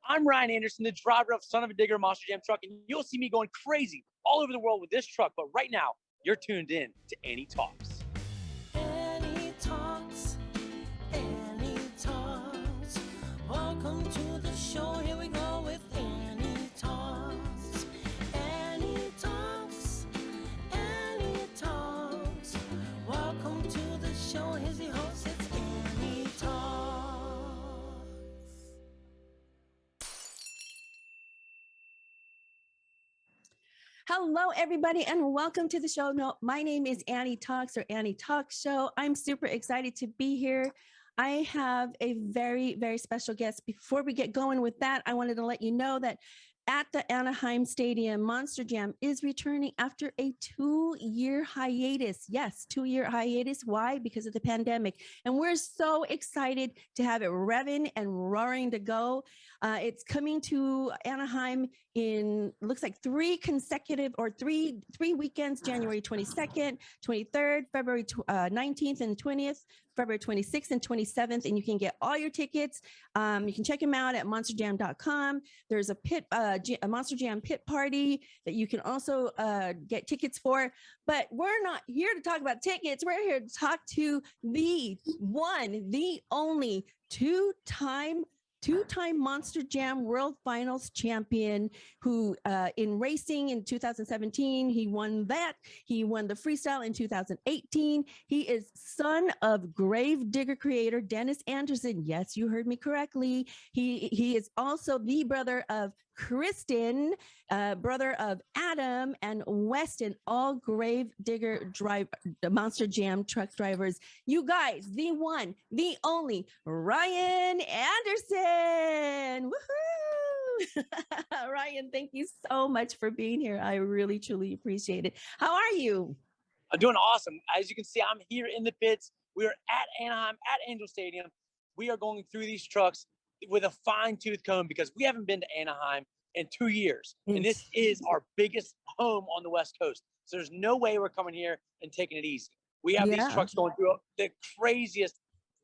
I'm Ryan Anderson, the driver of Sonuvadigger Monster Jam truck, and you'll see me going crazy all over the world with this truck. But right now, you're tuned in to Annie Talks. Annie Talks, Annie Talks. Welcome to the show. Here we go with Annie Talks. Annie Talks, Annie Talks. Welcome to the show. Here's your host, it's Annie Talks. Hello, everybody, and welcome to the show. No, my name is Annie Talks or Annie Talks Show. I'm super excited to be here. I have a very, very special guest. Before we get going with that, I wanted to let you know that at the Anaheim Stadium, Monster Jam is returning after a 2-year hiatus. Yes, 2-year hiatus. Why? Because of the pandemic. And we're so excited to have it revving and roaring to go. It's coming to Anaheim in, looks like three weekends, January 22nd, 23rd, February 19th and 20th, February 26th and 27th. And you can get all your tickets. You can check them out at monsterjam.com. There's a Monster Jam pit party that you can also get tickets for. But we're not here to talk about tickets. We're here to talk to the one, the only two-time Monster Jam World Finals champion who in racing in 2017, he won that. He won the freestyle in 2018. He is son of Gravedigger creator Dennis Anderson. Yes, you heard me correctly. He is also the brother of Kristen, brother of Adam and Weston, all Gravedigger Monster Jam truck drivers. You guys, the one, the only Ryan Anderson. Woohoo! Ryan, thank you so much for being here. I really, truly appreciate it. How are you? I'm doing awesome. As you can see, I'm here in the pits. We are at Anaheim, at Angel Stadium. We are going through these trucks with a fine-tooth comb because we haven't been to Anaheim in 2 years. And this is our biggest home on the West Coast. So there's no way we're coming here and taking it easy. We have these trucks going through the craziest.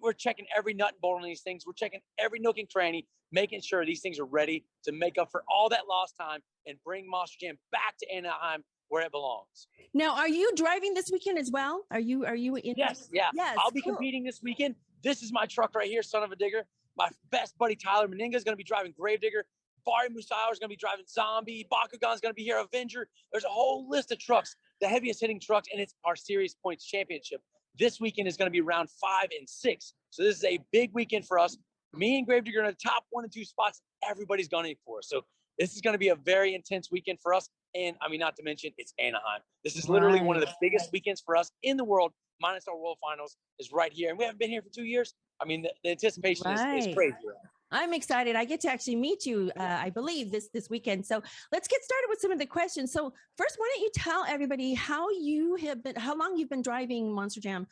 We're checking every nut and bolt on these things. We're checking every nook and cranny, making sure these things are ready to make up for all that lost time and bring Monster Jam back to Anaheim where it belongs. Now, are you driving this weekend as well? Are you in? Yes, yeah. Yes, I'll be competing this weekend. This is my truck right here, Sonuvadigger. My best buddy Tyler Meninga is going to be driving Gravedigger. Bari Musayar is going to be driving Zombie. Bakugan's going to be here, Avenger. There's a whole list of trucks, the heaviest hitting trucks, and it's our Series Points Championship. This weekend is going to be round 5 and 6. So this is a big weekend for us. Me and Gravedigger are in the top 1 and 2 spots. Everybody's gunning for us. So this is going to be a very intense weekend for us. And I mean, not to mention, it's Anaheim. This is literally one of the biggest weekends for us in the world, minus our World Finals, is right here. And we haven't been here for 2 years. I mean, the anticipation is crazy. I'm excited. I get to actually meet you, I believe, this weekend. So let's get started with some of the questions. So first, why don't you tell everybody how long you've been driving Monster Jam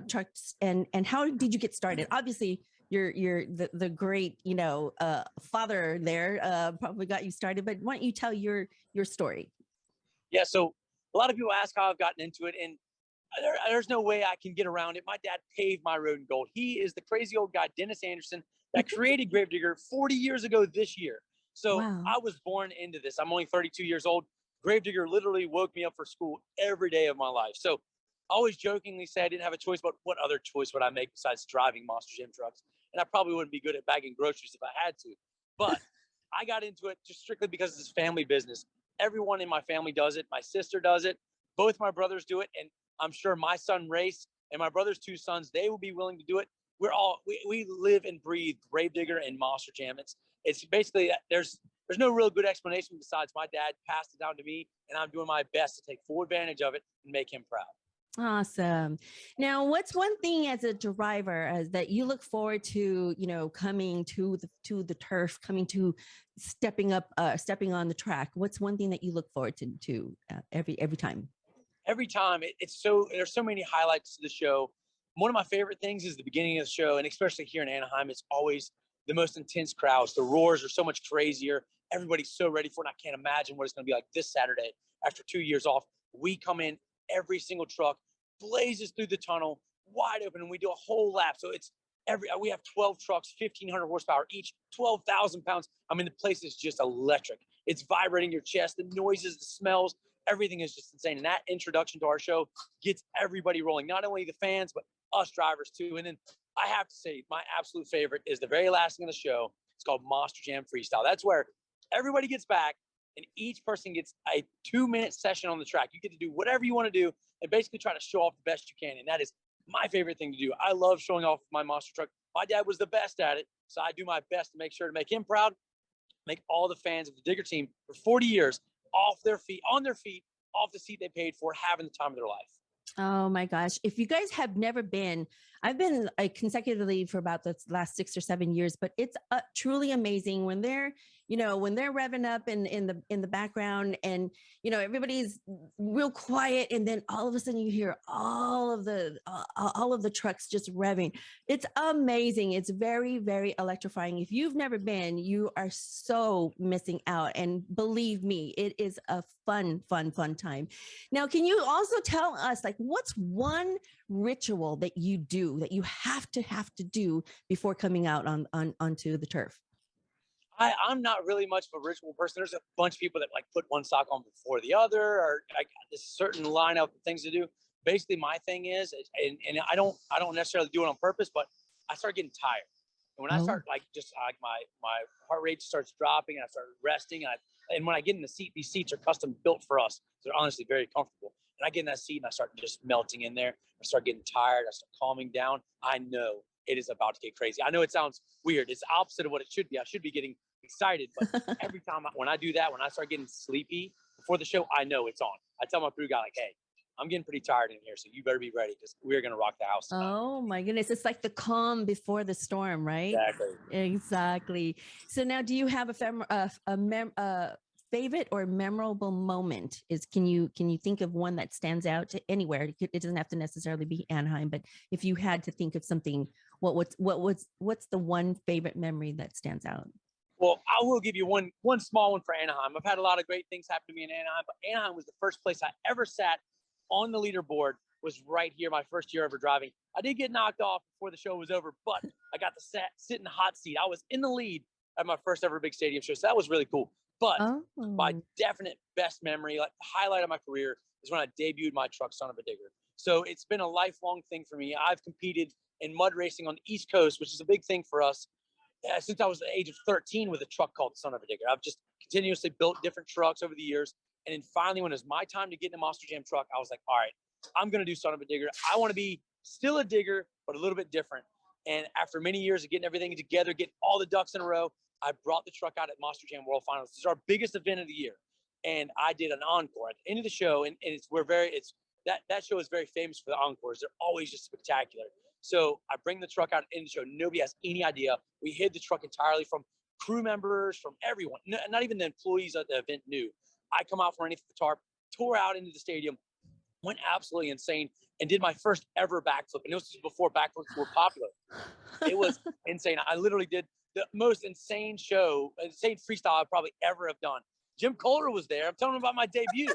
trucks, and how did you get started? Obviously, you're the great, father there probably got you started, but why don't you tell your story? Yeah. So a lot of people ask how I've gotten into it, and there's no way I can get around it. My dad paved my road in gold. He is the crazy old guy, Dennis Anderson, that created Gravedigger 40 years ago this year. So I was born into this. I'm only 32 years old. Gravedigger literally woke me up for school every day of my life. So I always jokingly say I didn't have a choice, but what other choice would I make besides driving Monster Jam trucks? And I probably wouldn't be good at bagging groceries if I had to. But I got into it just strictly because it's family business. Everyone in my family does it. My sister does it. Both my brothers do it. And I'm sure my son Race and my brother's 2 sons, they will be willing to do it. We live and breathe Gravedigger and Monster Jam. It's basically, there's no real good explanation besides my dad passed it down to me, and I'm doing my best to take full advantage of it and make him proud. Awesome. Now, what's one thing as a driver that you look forward to, coming to the turf, stepping on the track? What's one thing that you look forward to every time? Every time, there's so many highlights to the show. One of my favorite things is the beginning of the show, and especially here in Anaheim, it's always the most intense crowds. The roars are so much crazier. Everybody's so ready for it. I can't imagine what it's going to be like this Saturday after 2 years off. We come in, every single truck blazes through the tunnel, wide open, and we do a whole lap. So We have 12 trucks, 1,500 horsepower each, 12,000 pounds. I mean, the place is just electric. It's vibrating your chest, the noises, the smells, everything is just insane. And that introduction to our show gets everybody rolling, not only the fans, but us drivers too. And then I have to say, my absolute favorite is the very last thing of the show. It's called Monster Jam Freestyle. That's where everybody gets back and each person gets a 2-minute session on the track. You get to do whatever you want to do and basically try to show off the best you can. And that is my favorite thing to do. I love showing off my monster truck. My dad was the best at it, so I do my best to make sure to make him proud, make all the fans of the Digger team for 40 years on their feet, off the seat they paid for, having the time of their life. Oh my gosh. If you guys have never been, I've been consecutively for about the last 6 or 7 years, but it's truly amazing when they're, when they're revving up in the background and, everybody's real quiet. And then all of a sudden you hear all of the trucks just revving. It's amazing. It's very, very electrifying. If you've never been, you are so missing out. And believe me, it is a fun time. Now, can you also tell us, like, what's one ritual that you do that you have to do before coming out onto the turf? I'm not really much of a ritual person. There's a bunch of people that like put one sock on before the other, or I got this certain lineup of things to do. Basically, my thing is, and I don't necessarily do it on purpose, but I start getting tired. And when I start my heart rate starts dropping, and I start resting, and when I get in the seat, these seats are custom built for us. They're honestly very comfortable. And I get in that seat and I start just melting in there. I start getting tired. I start calming down. I know it is about to get crazy. I know it sounds weird. It's the opposite of what it should be. I should be getting excited, but every time when I do that, when I start getting sleepy before the show, I know it's on. I tell my crew guy, like, hey, I'm getting pretty tired in here, so you better be ready because we're going to rock the house tonight. Oh my goodness. It's like the calm before the storm, right? Exactly. So now, do you have a favorite or memorable moment? Can you think of one that stands out to anywhere? It doesn't have to necessarily be Anaheim, but if you had to think of something, what's the one favorite memory that stands out? Well, I will give you one small one for Anaheim. I've had a lot of great things happen to me in Anaheim, but Anaheim was the first place I ever sat on the leaderboard. Was right here, my first year ever driving. I did get knocked off before the show was over, but I got to sit in the hot seat. I was in the lead at my first ever big stadium show, so that was really cool. But my definite best memory, like the highlight of my career, is when I debuted my truck, Sonuvadigger. So it's been a lifelong thing for me. I've competed in mud racing on the East Coast, which is a big thing for us. Since I was the age of 13 with a truck called Sonuvadigger. I've just continuously built different trucks over the years. And then finally, when it was my time to get in a Monster Jam truck, I was like, all right, I'm going to do Sonuvadigger. I want to be still a digger, but a little bit different. And after many years of getting everything together, getting all the ducks in a row, I brought the truck out at Monster Jam World Finals. This is our biggest event of the year. And I did an encore at the end of the show. And that show is very famous for the encores. They're always just spectacular. So I bring the truck out in the show. Nobody has any idea. We hid the truck entirely from crew members, from everyone. Not even the employees at the event knew. I come out from underneath the tarp, tore out into the stadium, went absolutely insane, and did my first ever backflip. And this was before backflips were popular. It was insane. I literally did the most insane freestyle I probably ever have done. Jim Coulter was there. I'm telling him about my debut.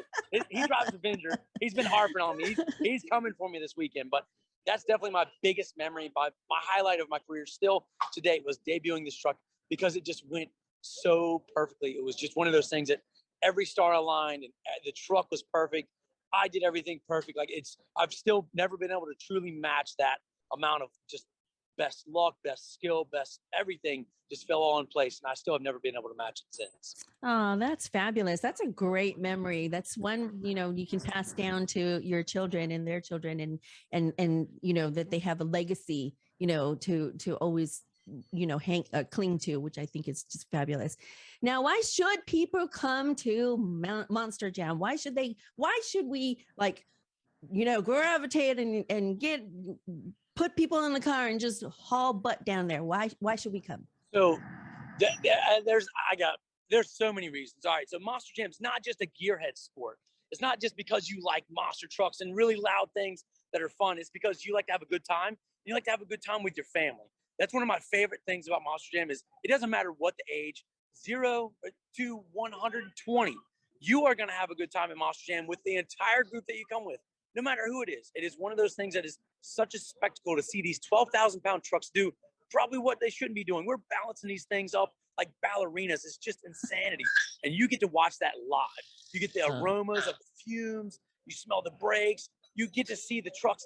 He drives Avenger. He's been harping on me. He's coming for me this weekend. But that's definitely my biggest memory. My highlight of my career still to date was debuting this truck because it just went so perfectly. It was just one of those things that every star aligned and the truck was perfect. I did everything perfect. I've still never been able to truly match that amount of just best luck, best skill, best everything just fell all in place. And I still have never been able to match it since. Oh, that's fabulous. That's a great memory. That's one, you can pass down to your children and their children and that they have a legacy, to always, cling to, which I think is just fabulous. Now, why should people come to Monster Jam? Why should we gravitate and put people in the car and just haul butt down there? Why should we come? So there's so many reasons. All right. So Monster Jam's not just a gearhead sport. It's not just because you like monster trucks and really loud things that are fun. It's because you like to have a good time. You like to have a good time with your family. That's one of my favorite things about Monster Jam is it doesn't matter what the age, 0 to 120. You are going to have a good time at Monster Jam with the entire group that you come with. no matter who it is one of those things that is such a spectacle to see these 12,000-pound trucks do probably what they shouldn't be doing. We're balancing these things up like ballerinas. It's just insanity. And you get to watch that live. You get the aromas of the fumes. You smell the brakes. You get to see the trucks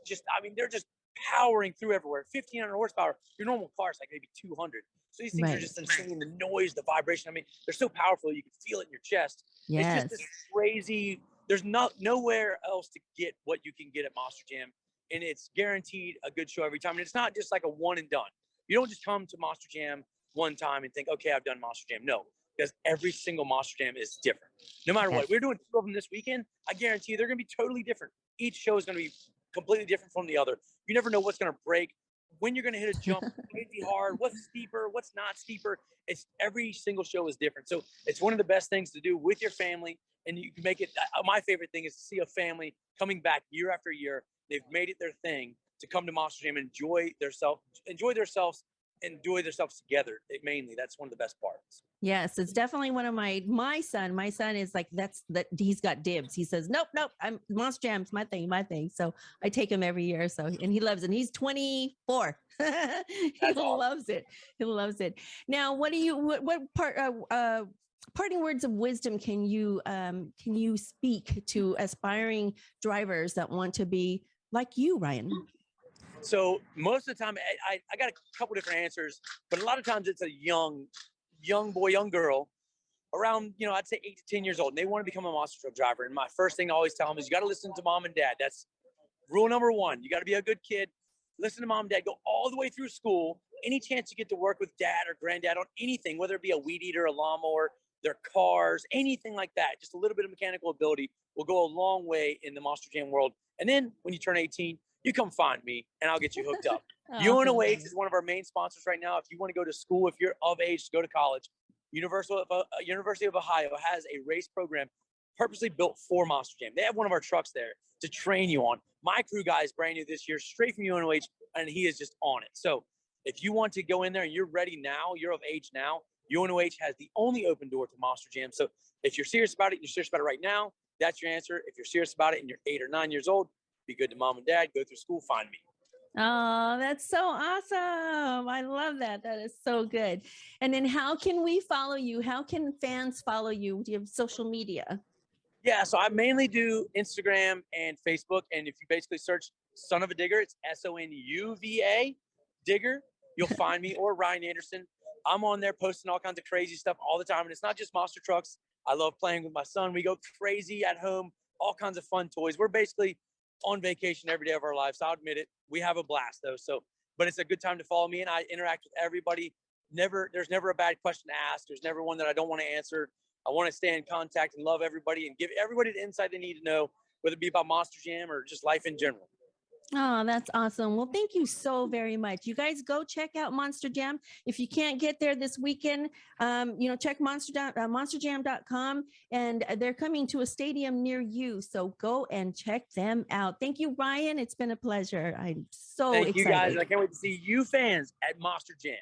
they're just powering through everywhere. 1,500 horsepower. Your normal car is like maybe 200. So these things are just insane. The noise, the vibration. I mean, they're so powerful. You can feel it in your chest. Yes. It's just this crazy. There's nowhere else to get what you can get at Monster Jam. And it's guaranteed a good show every time. And it's not just like a one and done. You don't just come to Monster Jam one time and think, okay, I've done Monster Jam. No, because every single Monster Jam is different. No matter what. We're doing 2 of them this weekend. I guarantee you they're going to be totally different. Each show is going to be completely different from the other. You never know what's going to break, when you're going to hit a jump crazy hard, what's steeper, what's not steeper. It's every single show is different. So it's one of the best things to do with your family. And you can make it. My favorite thing is to see a family coming back year after year. They've made it their thing to come to Monster Jam and enjoy themselves together. Mainly, that's one of the best parts. Yes, it's definitely one of my son is like, he's got dibs. He says, nope, I'm Monster Jam's my thing. So I take him every year. So, and he loves it. And he's 24. He loves it. He loves it. Now, what parting words of wisdom can you speak to aspiring drivers that want to be like you, Ryan? So most of the time, I got a couple different answers, but a lot of times it's a young boy, young girl around, I'd say 8 to 10 years old, and they want to become a monster truck driver. And my first thing I always tell them is you got to listen to mom and dad. That's rule number 1. You got to be a good kid. Listen to mom and dad. Go all the way through school. Any chance you get to work with dad or granddad on anything, whether it be a weed eater, a lawnmower, their cars, anything like that, just a little bit of mechanical ability will go a long way in the Monster Jam world. And then when you turn 18, you come find me and I'll get you hooked up. UNOH is one of our main sponsors right now. If you want to go to school, if you're of age to go to college, University of Ohio has a race program purposely built for Monster Jam. They have one of our trucks there to train you on. My crew guy is brand new this year, straight from UNOH, and he is just on it. So if you want to go in there and you're ready now, you're of age now, UNOH has the only open door to Monster Jam. So if you're serious about it, you're serious about it right now, that's your answer. If you're serious about it and you're 8 or 9 years old, be good to mom and dad, go through school, find me. Oh, that's so awesome. I love that. That is so good. And then how can we follow you? How can fans follow you? Do you have social media? Yeah, so I mainly do Instagram and Facebook. And if you basically search Sonuvadigger, it's SONUVA Digger, you'll find me, or Ryan Anderson. I'm on there posting all kinds of crazy stuff all the time. And it's not just monster trucks. I love playing with my son. We go crazy at home, all kinds of fun toys. We're basically on vacation every day of our lives. I'll admit it. We have a blast though. But it's a good time to follow me, and I interact with everybody. There's never a bad question to ask. There's never one that I don't want to answer. I want to stay in contact and love everybody and give everybody the insight they need to know, whether it be about Monster Jam or just life in general. Oh, that's awesome. Well, thank you so very much. You guys go check out Monster Jam. If you can't get there this weekend, check monsterjam.com, and they're coming to a stadium near you. So go and check them out. Thank you, Ryan. It's been a pleasure. I'm so excited. Thank you guys. And I can't wait to see you fans at Monster Jam.